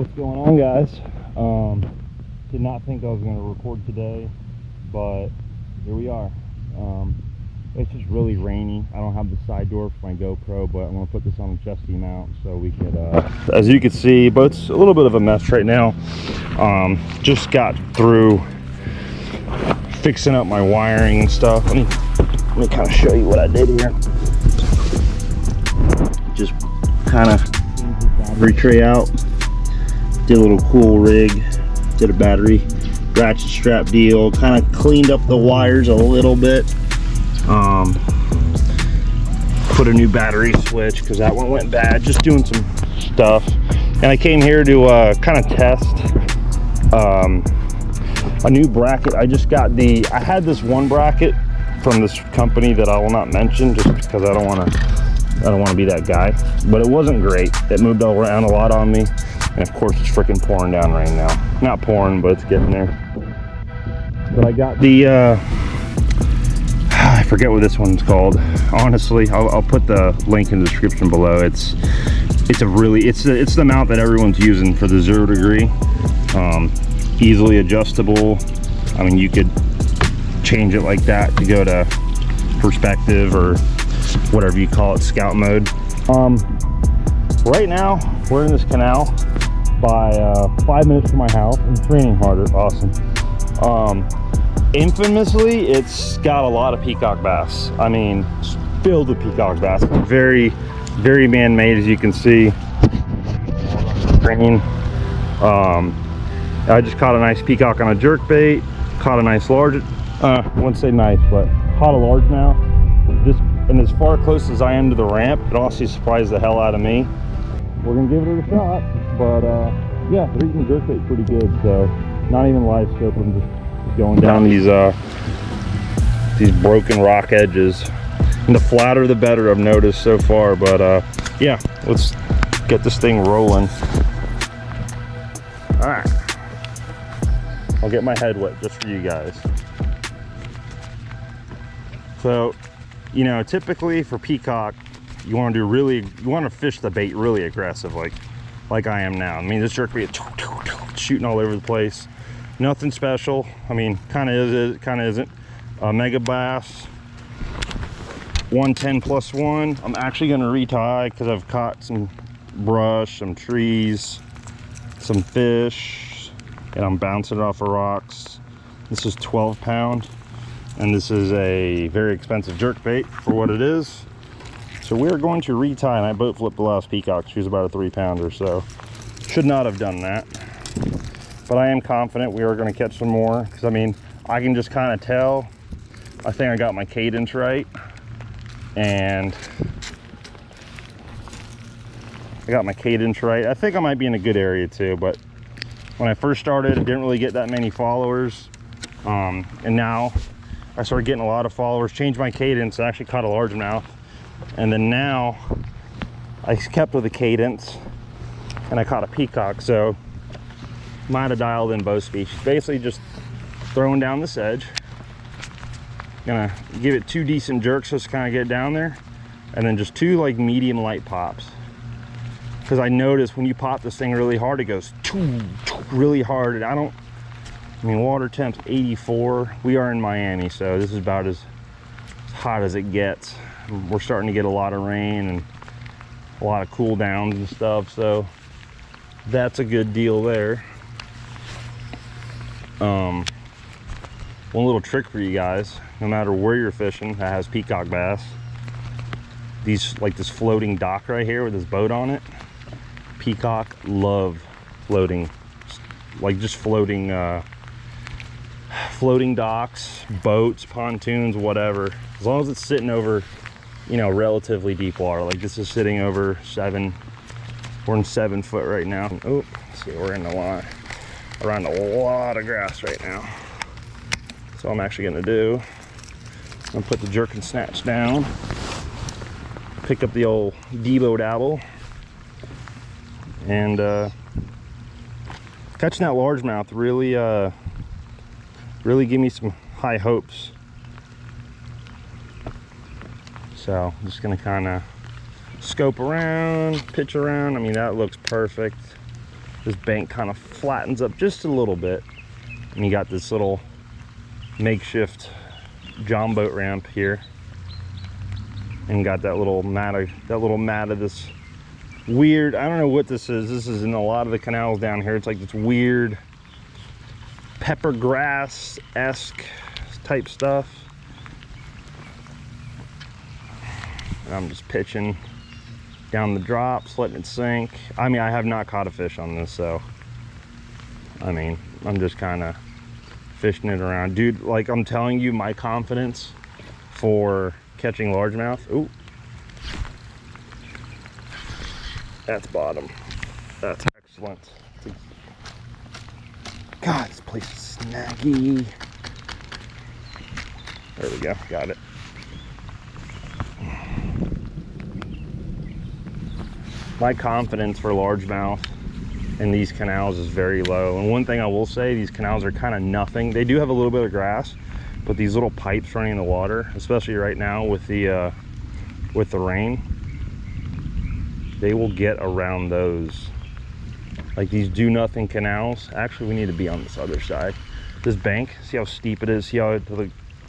What's going on, guys? Did not think I was going to record today, but here we are. It's just really rainy. I don't have the side door for my GoPro, but I'm going to put this on the chesty mount so we could, as you can see, but it's a little bit of a mess right now. Just got through fixing up my wiring and stuff. Let me kind of show you what I did here. Just kind of changed this battery tray out. Did a little cool rig. Did a battery ratchet strap deal. Kind of cleaned up the wires a little bit. Put a new battery switch because that one went bad. Just doing some stuff. And I came here to kind of test a new bracket. I just got I had this one bracket from this company that I will not mention just because I don't want to be that guy, but it wasn't great. It moved all around a lot on me, and of course it's freaking pouring down rain now. Not pouring, but it's getting there. But I got the I forget what this one's called. Honestly, I'll put the link in the description below. It's the mount that everyone's using for the 0 degree. Easily adjustable. I mean, you could change it like that to go to perspective or whatever you call it, scout mode. Right now we're in this canal by 5 minutes from my house, and it's raining harder. Awesome. Infamously, it's got a lot of peacock bass. I mean, it's filled with peacock bass. Very, very man-made, as you can see. Green. I just caught a nice peacock on a jerkbait. Caught a nice large. I wouldn't say nice, but caught a largemouth. Just and as far close as I am to the ramp, it honestly surprised the hell out of me. We're gonna give it a shot, but yeah, they're eating jerkbait pretty good. So not even live scope. I'm just going down these broken rock edges, and the flatter the better, I've noticed so far. But yeah, let's get this thing rolling. All right, I'll get my head wet just for you guys. So, you know, typically for peacock, you want to fish the bait really aggressive, like I am now. I mean, this jerkbait shooting all over the place. Nothing special. I mean, kind of is, kind of isn't. Mega bass, 110+1. I'm actually going to retie because I've caught some brush, some trees, some fish, and I'm bouncing it off of rocks. This is 12 pound, and this is a very expensive jerkbait for what it is. So we're going to retie, and I boat flipped the last peacock. She was about a 3 pounder, so should not have done that. But I am confident we are going to catch some more, because I mean, I can just kind of tell. I think I got my cadence right, and I think I might be in a good area too. But when I first started, I didn't really get that many followers, and now I started getting a lot of followers. Changed my cadence. I actually caught a largemouth, and then now I kept with the cadence, and I caught a peacock. So might have dialed in both species. Basically just throwing down this edge. Gonna give it 2 decent jerks just to kind of get down there, and then just 2 like medium light pops. Because I noticed when you pop this thing really hard, it goes really hard. And I mean, water temp's 84. We are in Miami, so this is about as hot as it gets. We're starting to get a lot of rain and a lot of cool downs and stuff, so that's a good deal there. One little trick for you guys, no matter where you're fishing that has peacock bass, like this floating dock right here with this boat on it, peacock love floating, like just floating docks, boats, pontoons, whatever, as long as it's sitting over, you know, relatively deep water. Like this is sitting over 7, we're in 7 foot right now. Oh, let's see, we're in the line around a lot of grass right now. So I'm actually gonna do, I'm gonna put the jerk and snatch down, pick up the old Debo dabble, and catching that largemouth really give me some high hopes. So I'm just gonna kind of scope around, pitch around. I mean, that looks perfect. this bank kind of flattens up just a little bit, and you got this little makeshift john boat ramp here, and got that little mat of this weird, I don't know what this is. This is in a lot of the canals down here. It's like this weird pepper grass-esque type stuff. And I'm just pitching down the drops, letting it sink. I mean, I have not caught a fish on this, so I mean, I'm just kind of fishing it around. Dude, like I'm telling you, my confidence for catching largemouth. Ooh, that's bottom. That's excellent. God, this place is snaggy. There we go, got it. My confidence for largemouth in these canals is very low. And one thing I will say, these canals are kind of nothing. They do have a little bit of grass, but these little pipes running in the water, especially right now with the rain, they will get around those. Like these do nothing canals. Actually, we need to be on this other side. This bank, see how steep it is? See how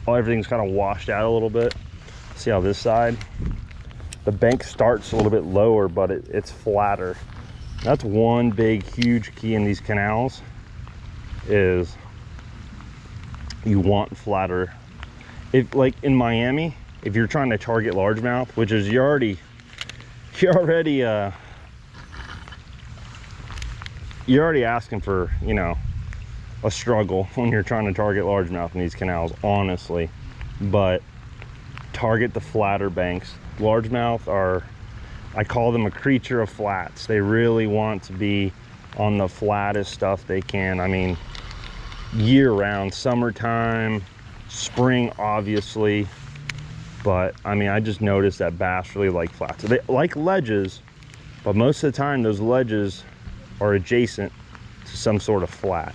everything's kind of washed out a little bit? See how this side, the bank starts a little bit lower, but it's flatter. That's one big, huge key in these canals, is you want flatter. If like in Miami, if you're trying to target largemouth, which is you're already asking for, you know, a struggle when you're trying to target largemouth in these canals, honestly. But target the flatter banks. Largemouth are, I call them a creature of flats. They really want to be on the flattest stuff they can. I mean, year round, summertime, spring, obviously. But I mean, I just noticed that bass really like flats. They like ledges, but most of the time those ledges are adjacent to some sort of flat.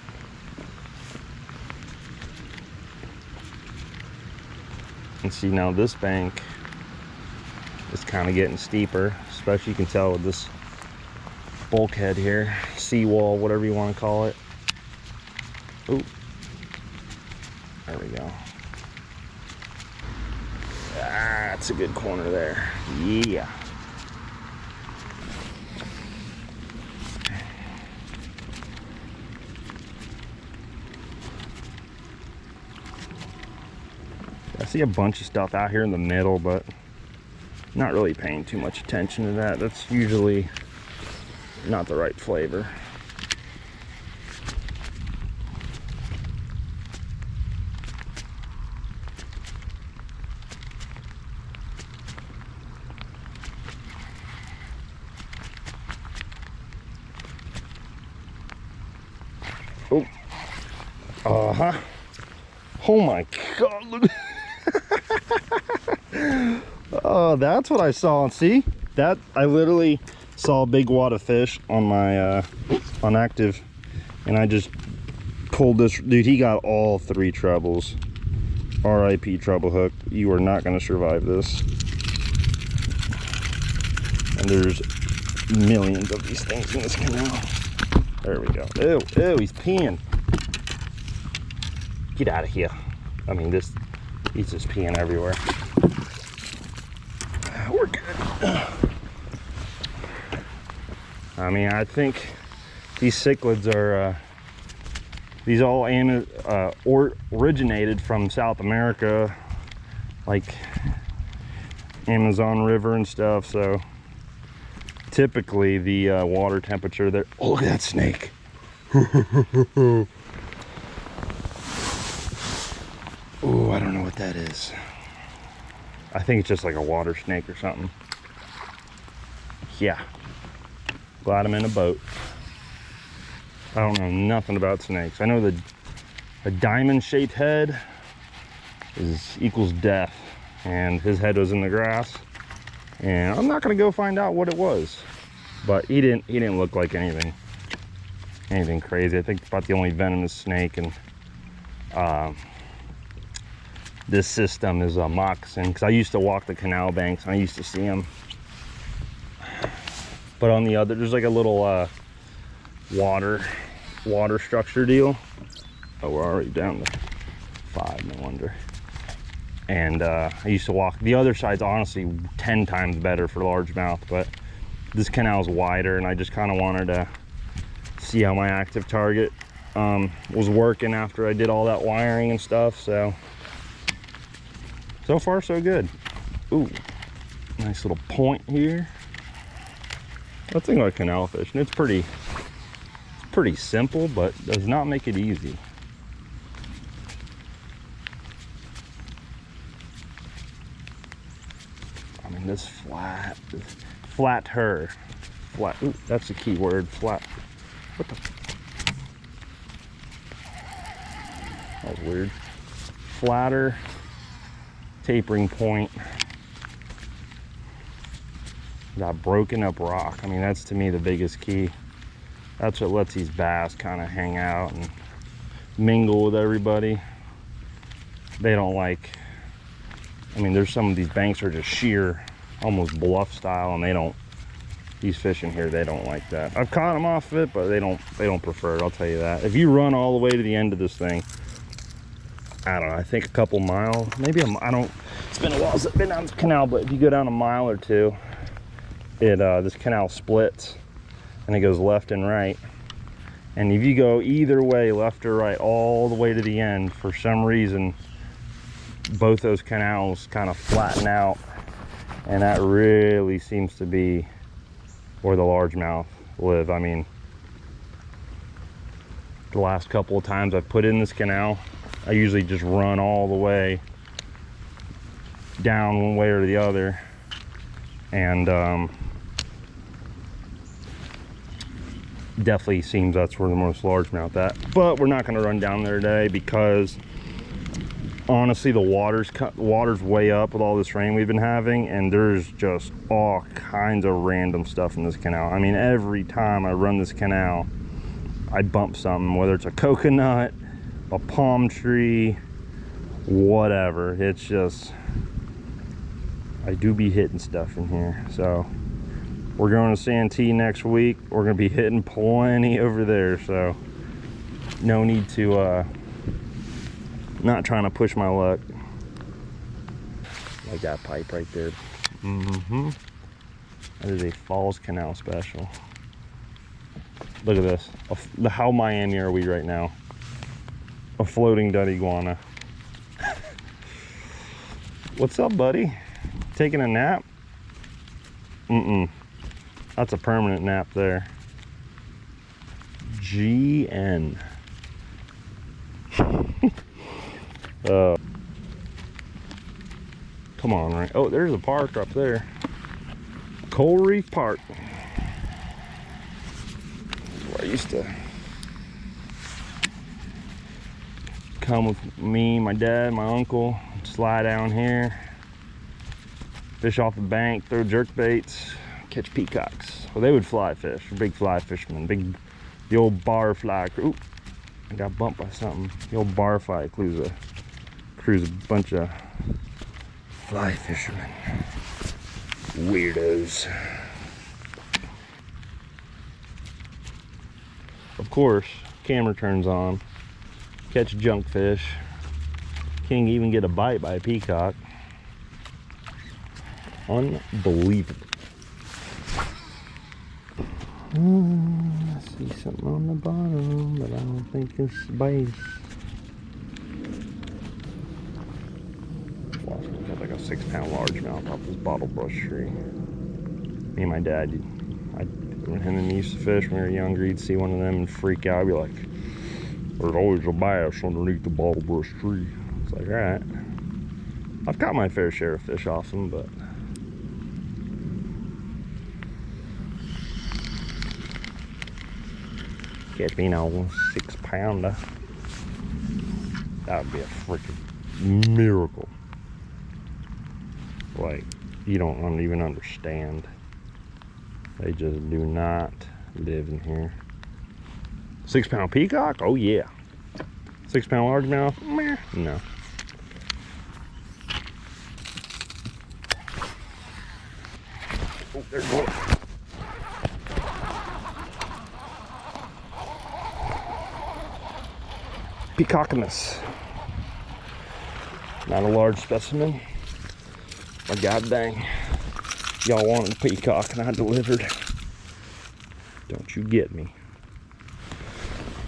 And see, now this bank is kind of getting steeper, especially you can tell with this bulkhead here, seawall, whatever you want to call it. Ooh, there we go. That's a good corner there. Yeah. I see a bunch of stuff out here in the middle, but not really paying too much attention to that. That's usually not the right flavor. Oh, oh my God, look. Oh, that's what I saw. See that? I literally saw a big wad of fish on my on active, and I just pulled this. Dude, he got all 3 trebles. RIP treble hook. You are not going to survive this. And there's millions of these things in this canal. There we go. Ew, ew, he's peeing. Get out of here. I mean, he's just peeing everywhere. We're good. I mean, I think these cichlids are, these all originated from South America, like Amazon River and stuff. So typically the water temperature there. Oh, look at that snake. Oh, I don't know what that is. I think it's just like a water snake or something. Yeah. Glad I'm in a boat. I don't know nothing about snakes. I know that a diamond-shaped head equals death, and his head was in the grass. And I'm not gonna go find out what it was, but he didn't look like anything crazy. I think about the only venomous snake and this system is a moccasin, because I used to walk the canal banks and I used to see them. But on the other, there's like a little water structure deal. Oh, we're already down to 5, no wonder. And I used to walk, the other side's honestly 10 times better for largemouth, but this canal's wider, and I just kind of wanted to see how my active target was working after I did all that wiring and stuff. So far so good. Ooh, nice little point here. That's thing like canal fishing. It's pretty simple, but does not make it easy. I mean, this flatter. Ooh, that's the key word, flat. What the? That was weird. Flatter, tapering point. That broken up rock. I mean, that's to me the biggest key. That's what lets these bass kind of hang out and mingle with everybody. They don't like, I mean, there's some of these banks are just sheer, almost bluff style, and they don't, these fish in here, they don't like that. I've caught them off of it, but they don't prefer it, I'll tell you that. If you run all the way to the end of this thing, I don't know, I think a couple miles, maybe it's been a while since I've been down this canal, but if you go down a mile or two, this canal splits and it goes left and right. And if you go either way, left or right, all the way to the end, for some reason, both those canals kind of flatten out. And that really seems to be where the largemouth live. I mean, the last couple of times I've put in this canal, I usually just run all the way down one way or the other. And definitely seems that's where the most largemouth at. But we're not going to run down there today because honestly the water's way up with all this rain we've been having, and there's just all kinds of random stuff in this canal. I mean, every time I run this canal I bump something, whether it's a coconut, a palm tree, whatever. It's just, I do be hitting stuff in here. So we're going to Santee next week. We're going to be hitting plenty over there, so no need to not trying to push my luck. Like that pipe right there. That is a Falls Canal special. Look at this. How Miami are we right now? A floating dud iguana. What's up, buddy? Taking a nap? That's a permanent nap there. GN. Come on, right? Oh, there's a park up there. Coral Reef Park. Where I used to come with me, my dad, my uncle, slide down here, fish off the bank, throw jerk baits, catch peacocks. Well, they would fly fish, big fly fishermen, the old bar fly. Ooh, I got bumped by something. The old bar fly crews a bunch of fly fishermen. Weirdos. Of course, camera turns on. Catch junk fish. Can't even get a bite by a peacock. Unbelievable. I see something on the bottom, but I don't think it's bass. Got like a 6-pound largemouth off this bottle brush tree. Me and my dad, when him and me used to fish when we were younger, he'd see one of them and freak out. He'd be like, "There's always a bass underneath the bottle brush tree." It's like, all right. I've caught my fair share of fish off them, but catch me now 6-pounder. That would be a freaking miracle. Like, you don't even understand. They just do not live in here. 6-pound peacock? Oh yeah. 6-pound largemouth? Meh. No. Oh, there's one. Peacockamus. Not a large specimen, but god dang, y'all wanted a peacock and I delivered. Don't you get me?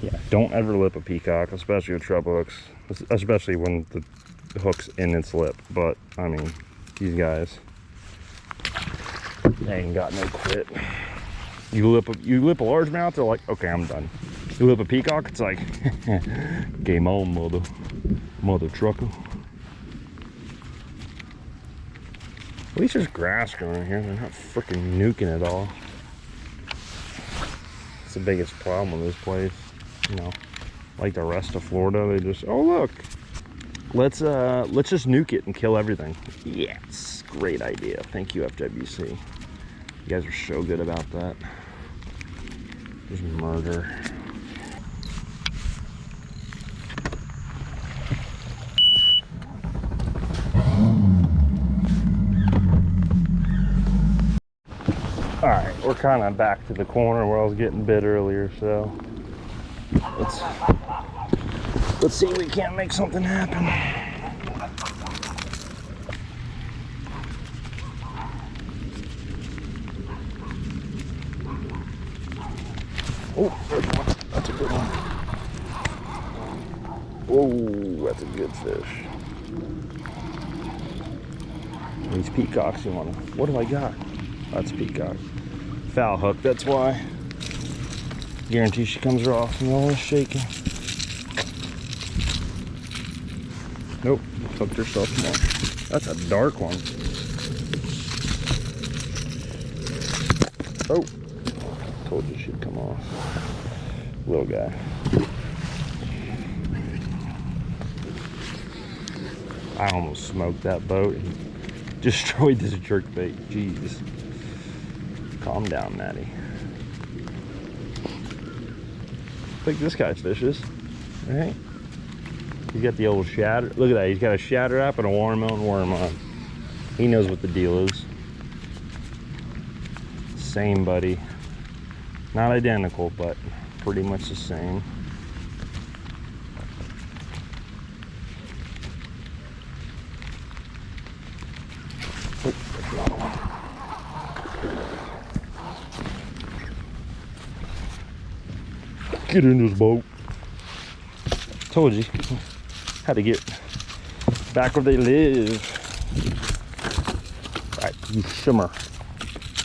Yeah, don't ever lip a peacock, especially with treble hooks, especially when the hook's in its lip. But I mean, these guys, they ain't got no quit. You lip a largemouth, they're like, okay, I'm done. You lip a peacock, it's like, game on, mother trucker. At least there's grass growing here. They're not freaking nuking it all. It's the biggest problem with this place. You know, like the rest of Florida, they just, oh look, let's just nuke it and kill everything. Yes, great idea. Thank you, FWC. You guys are so good about that. Just murder. All right, we're kind of back to the corner where I was getting bit earlier, so let's see if we can't make something happen. Oh, there's one. That's a good one. Oh, that's a good fish. These peacocks, you want to, what do I got? That's a peacock. Foul hook, that's why. Guarantee she comes off and all is shaking. Nope, hooked herself more. That's a dark one. Oh, told you she'd come off. Little guy. I almost smoked that boat and destroyed this jerkbait. Jeez. Calm down, Maddie. I think this guy's fishes, right? He's got the old shatter. Look at that. He's got a shatter app and a watermelon worm on. He knows what the deal is. Same, buddy. Not identical, but pretty much the same. Oh, there's another one. Get in this boat. Told you. Had to get back where they live. Right, you shimmer.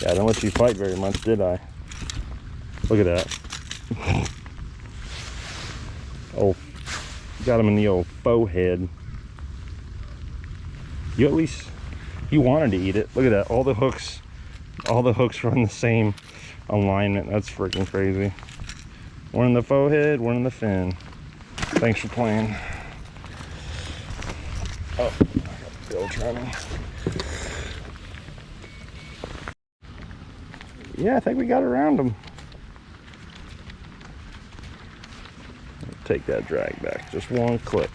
Yeah, I didn't let you fight very much, did I? Look at that. Oh, got him in the old faux head. You at least, you wanted to eat it. Look at that, all the hooks run the same alignment. That's freaking crazy. One in the faux head, one in the fin. Thanks for playing. Oh, I got Bill trying to. Yeah, I think we got around them. Take that drag back, just one clip.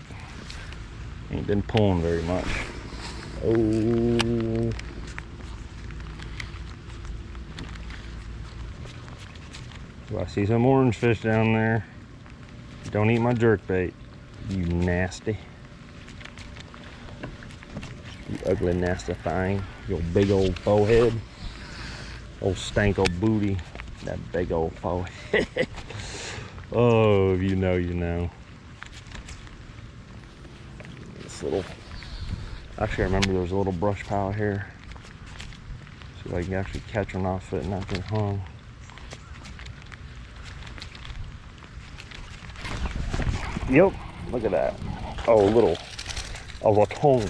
Ain't been pulling very much. Oh. Oh, I see some orange fish down there. Don't eat my jerkbait, you nasty. You ugly, nasty thing. Your big old forehead. Old stank old booty. That big old forehead. Oh, if you know, you know. This little, actually I remember there was a little brush pile here. See if I can actually catch her off it and not get hung. Yep, look at that. Oh, a raton.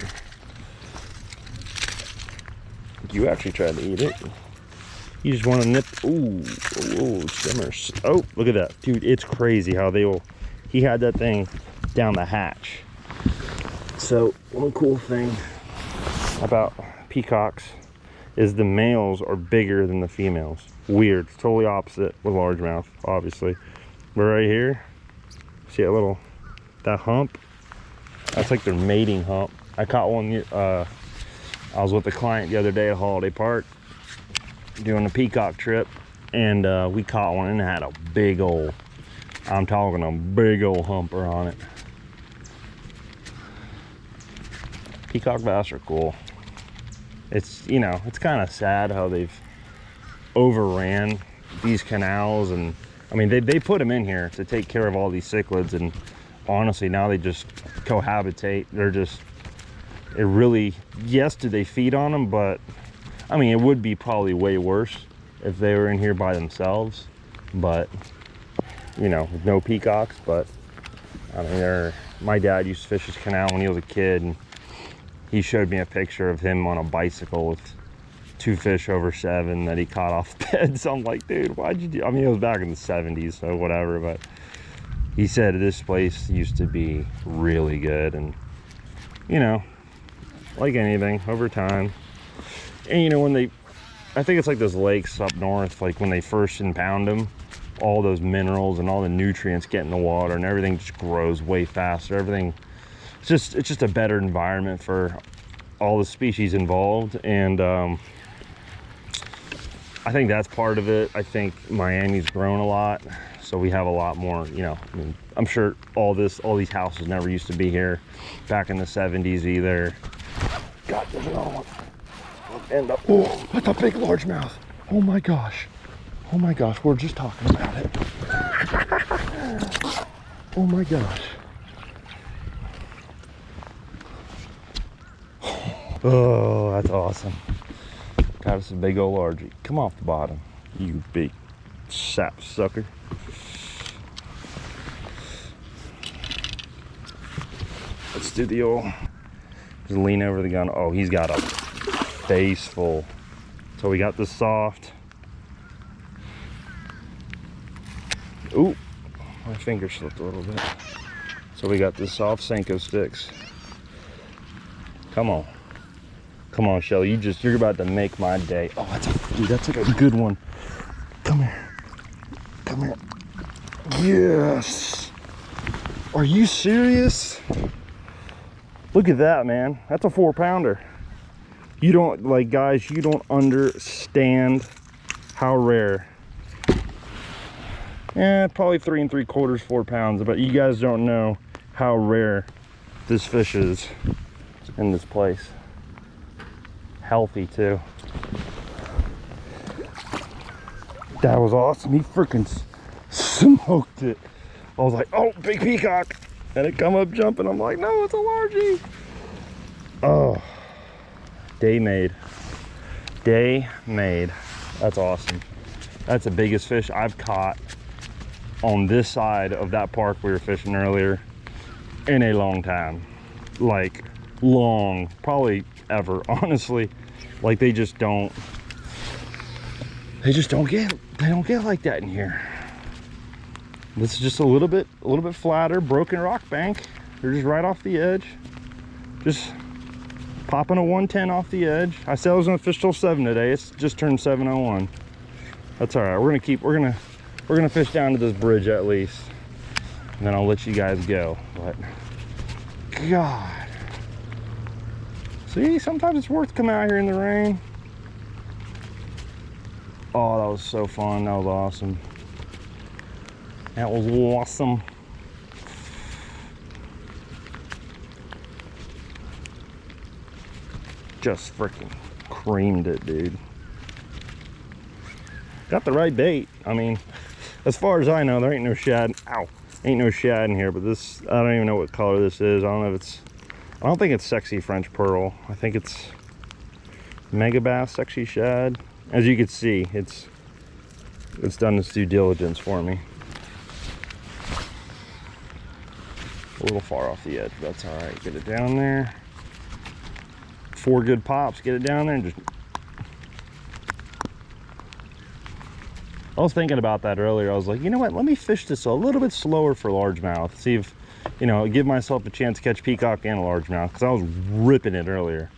You actually tried to eat it. You just want to nip. Ooh, ooh, shimmers. Oh, look at that. Dude, it's crazy how they will. He had that thing down the hatch. So, one cool thing about peacocks is the males are bigger than the females. Weird. It's totally opposite with largemouth, obviously. But right here, see that hump? That's like their mating hump. I caught one. I was with a client the other day at Holiday Park doing a peacock trip, and we caught one and it had a big old, I'm talking a big old humper on it. Peacock bass are cool. It's, you know, it's kind of sad how they've overran these canals, and I mean they put them in here to take care of all these cichlids, and honestly now they just cohabitate. They're just, it really, yes, do they feed on them, but I mean it would be probably way worse if they were in here by themselves, but you know, with no peacocks. But I mean, my dad used to fish this canal when he was a kid, and he showed me a picture of him on a bicycle with 2 fish over 7 that he caught off the bed. So I'm like, dude, why'd you do? I mean, it was back in the 70s, so whatever. But he said this place used to be really good, and you know, like anything, over time. And you know, when they, I think it's like those lakes up north, like when they first impound them, all those minerals and all the nutrients get in the water, and everything just grows way faster. Everything, it's just a better environment for all the species involved. And I think that's part of it. I think Miami's grown a lot, so we have a lot more, you know, I mean, I'm sure all these houses never used to be here back in the 70s either. God, there's another one. And oh, that's a big largemouth. Oh my gosh. Oh my gosh, we're just talking about it. Oh my gosh. Oh, that's awesome. Got us a big old largie. Come off the bottom, you big sap sucker. Let's do the old, just lean over the gun. Oh, he's got a face full. So we got the soft. Ooh, my finger slipped a little bit. So we got the soft Senko sticks. Come on. Come on, Shelly, you're about to make my day. Oh, that's like a good one. Come here. Come here. Yes. Are you serious? Look at that, man. That's a 4-pounder. You don't, like, guys, you don't understand how rare. Yeah, probably 3 3/4, 4 pounds, but you guys don't know how rare this fish is in this place. Healthy too. That was awesome. He freaking smoked it. I was like, oh, big peacock, and it come up jumping. I'm like, no, it's a largie. Oh, day made. Day made. That's awesome. That's the biggest fish I've caught on this side of that park we were fishing earlier in a long time. Like, long, probably ever, honestly. Like, they don't get like that in here. This is just a little bit flatter, broken rock bank. They're just right off the edge, just popping a 110 off the edge. I said I was gonna fish till 7 today. It's just turned 7:01. That's all right. We're gonna fish down to this bridge at least, and then I'll let you guys go. But God, see, sometimes it's worth coming out here in the rain. Oh, that was so fun. That was awesome. That was awesome. Just freaking creamed it, dude. Got the right bait. I mean, as far as I know, there ain't no shad. Ow, ain't no shad in here. But this, I don't even know what color this is. I don't know if it's, I don't think it's sexy French pearl. I think it's mega bass sexy shad. As you can see, it's done its due diligence for me. A little far off the edge, but that's all right. Get it down there. 4 good pops. Get it down there and just. I was thinking about that earlier. I was like, you know what? Let me fish this a little bit slower for largemouth. See if, you know, give myself a chance to catch peacock and a largemouth, because I was ripping it earlier.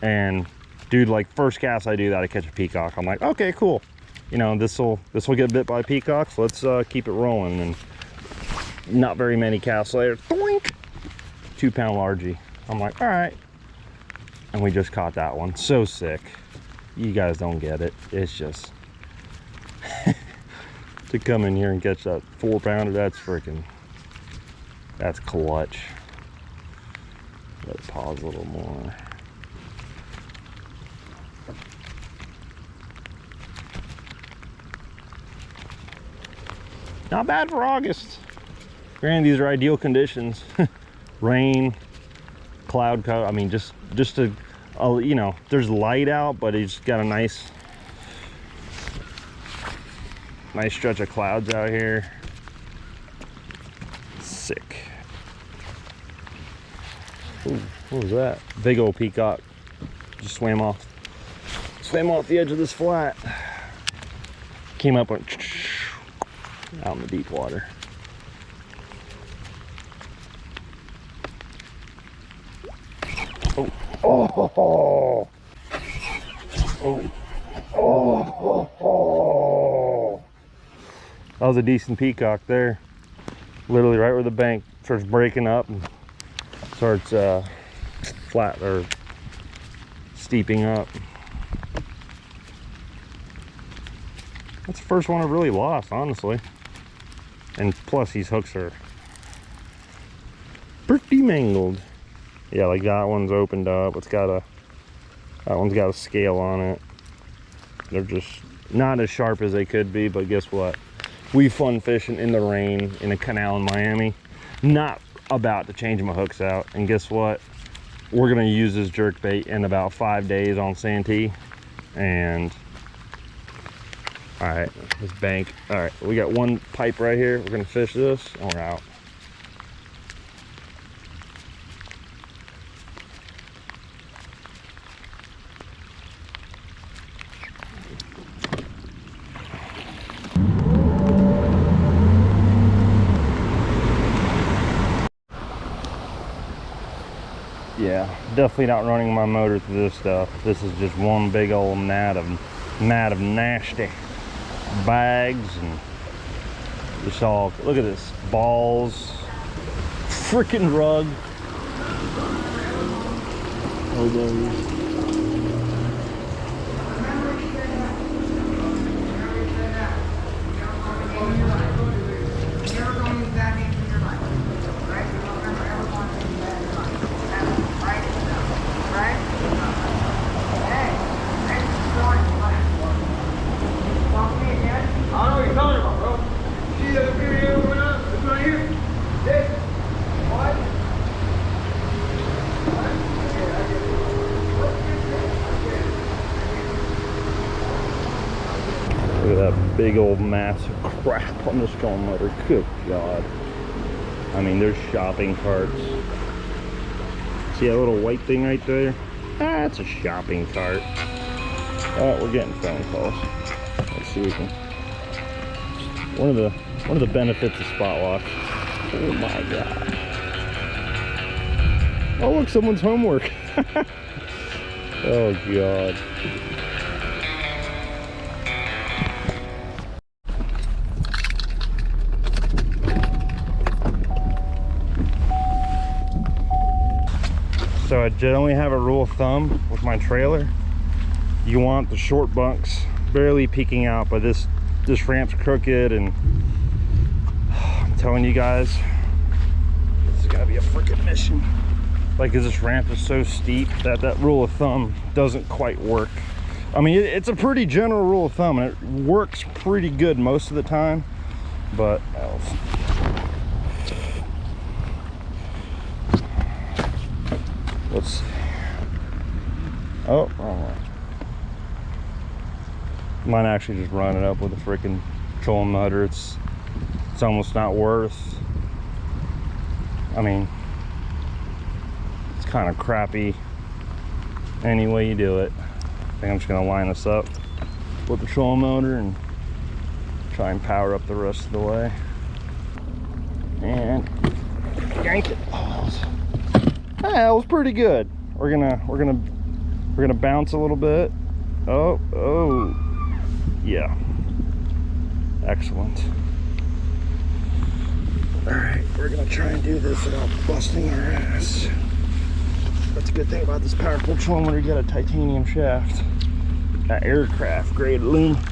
And dude, like, first cast I do that, I catch a peacock. I'm like, okay, cool. You know, this will get bit by peacocks. Let's keep it rolling. And not very many casts later, doink, 2-pound largie. I'm like, all right. And we just caught that one. So sick. You guys don't get it. It's just to come in here and catch that 4-pounder. That's clutch. Let it pause a little more. Not bad for August. Granted, these are ideal conditions. Rain, cloud cover. I mean, just a you know, there's light out, but it's got a nice stretch of clouds out here. Sick. Ooh, what was that? Big old peacock. Just swam off the edge of this flat. Came up and out in the deep water. Oh, oh, oh, oh, oh, oh. That was a decent peacock there. Literally right where the bank starts breaking up and starts flat or steeping up. That's the first one I've really lost, honestly. And plus these hooks are pretty mangled. Yeah, like that one's opened up. That one's got a scale on it. They're just not as sharp as they could be, but guess what? We fun fishing in the rain in a canal in Miami. Not about to change my hooks out. And guess what? We're gonna use this jerk bait in about 5 days on Santee. And all right, this bank. All right, we got one pipe right here. We're gonna fish this and we're out. Yeah, definitely not running my motor through this stuff. This is just one big old mat of nasty bags and just all, look at this, balls, freaking rug. Oh, there Look at that big old mass of crap on this trolling motor. Good God. I mean, there's shopping carts. See that little white thing right there? That's a shopping cart. Oh, we're getting phone calls. Let's see if we can. One of the benefits of spot watch. Oh my God. Oh look, someone's homework. Oh God. So I generally have a rule of thumb with my trailer. You want the short bunks barely peeking out, but this ramp's crooked, and I'm telling you guys, this is gonna be a freaking mission. Like, 'cause this ramp is so steep that rule of thumb doesn't quite work. I mean, it's a pretty general rule of thumb, and it works pretty good most of the time, but let's see. Oh, wrong way. Might actually just run it up with a freaking trolling motor. It's almost not worth. I mean, it's kind of crappy any way you do it. I think I'm just gonna line this up with the trolling motor and try and power up the rest of the way. And yank it. Oh, that was pretty good. We're gonna bounce a little bit. Oh, yeah. Excellent. All right, we're gonna try and do this without busting our ass. That's a good thing about this powerful trolling motor. You got a titanium shaft, that aircraft grade aluminum,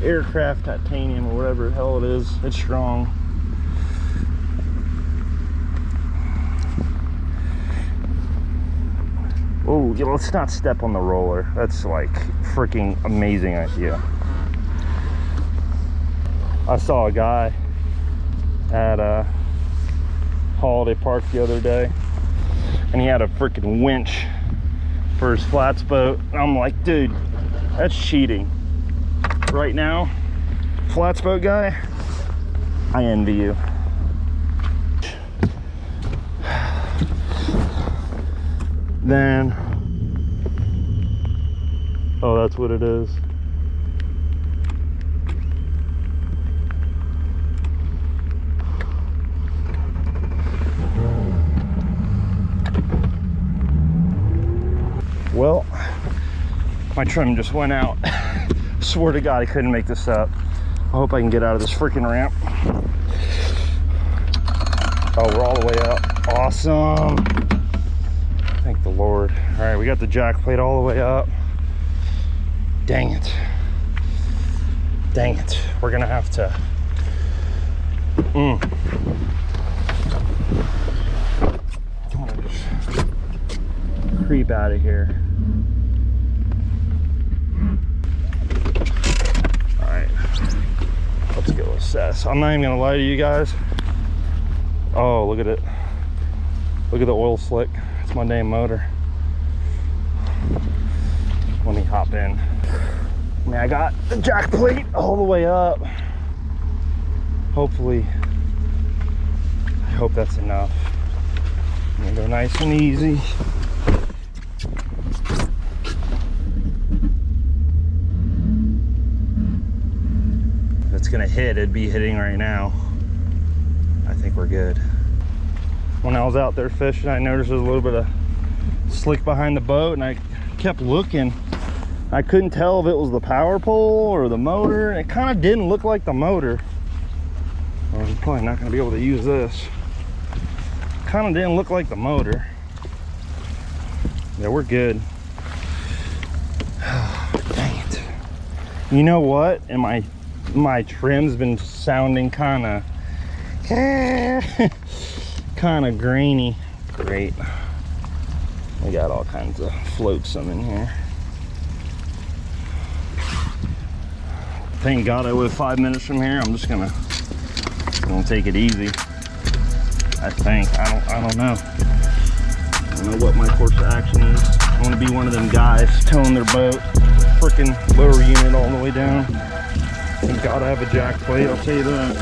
aircraft titanium or whatever the hell it is. It's strong. Oh, yeah, let's not step on the roller. That's like freaking amazing idea. I saw a guy at Holiday Park the other day, and he had a freaking winch for his flats boat. I'm like, dude, that's cheating. Right now, flats boat guy, I envy you. Then, oh, that's what it is. Well, my trim just went out. Swear to God, I couldn't make this up. I hope I can get out of this freaking ramp. Oh, we're all the way up. Awesome. Thank the Lord. All right, we got the jack plate all the way up. Dang it. Dang it. We're gonna have to I'm gonna just creep out of here. All right, let's go assess. I'm not even gonna lie to you guys. Oh, look at it. Look at the oil slick. It's my damn motor. Let me hop in. I mean, I got the jack plate all the way up. Hopefully, I hope that's enough. I'm gonna go nice and easy. If it's gonna hit, it'd be hitting right now. I think we're good. When I was out there fishing, I noticed there was a little bit of slick behind the boat, and I kept looking. I couldn't tell if it was the power pole or the motor. It kind of didn't look like the motor. I was probably not going to be able to use this. Kind of didn't look like the motor. Yeah, we're good. Dang it. You know what? And my trim's been sounding kind of grainy. Great. We got all kinds of floatsome in here. Thank God I live 5 minutes from here. I'm just gonna take it easy. I think. I don't know. I don't know what my course of action is. I want to be one of them guys towing their boat, freaking lower unit all the way down. Thank God I have a jack plate, I'll tell you that.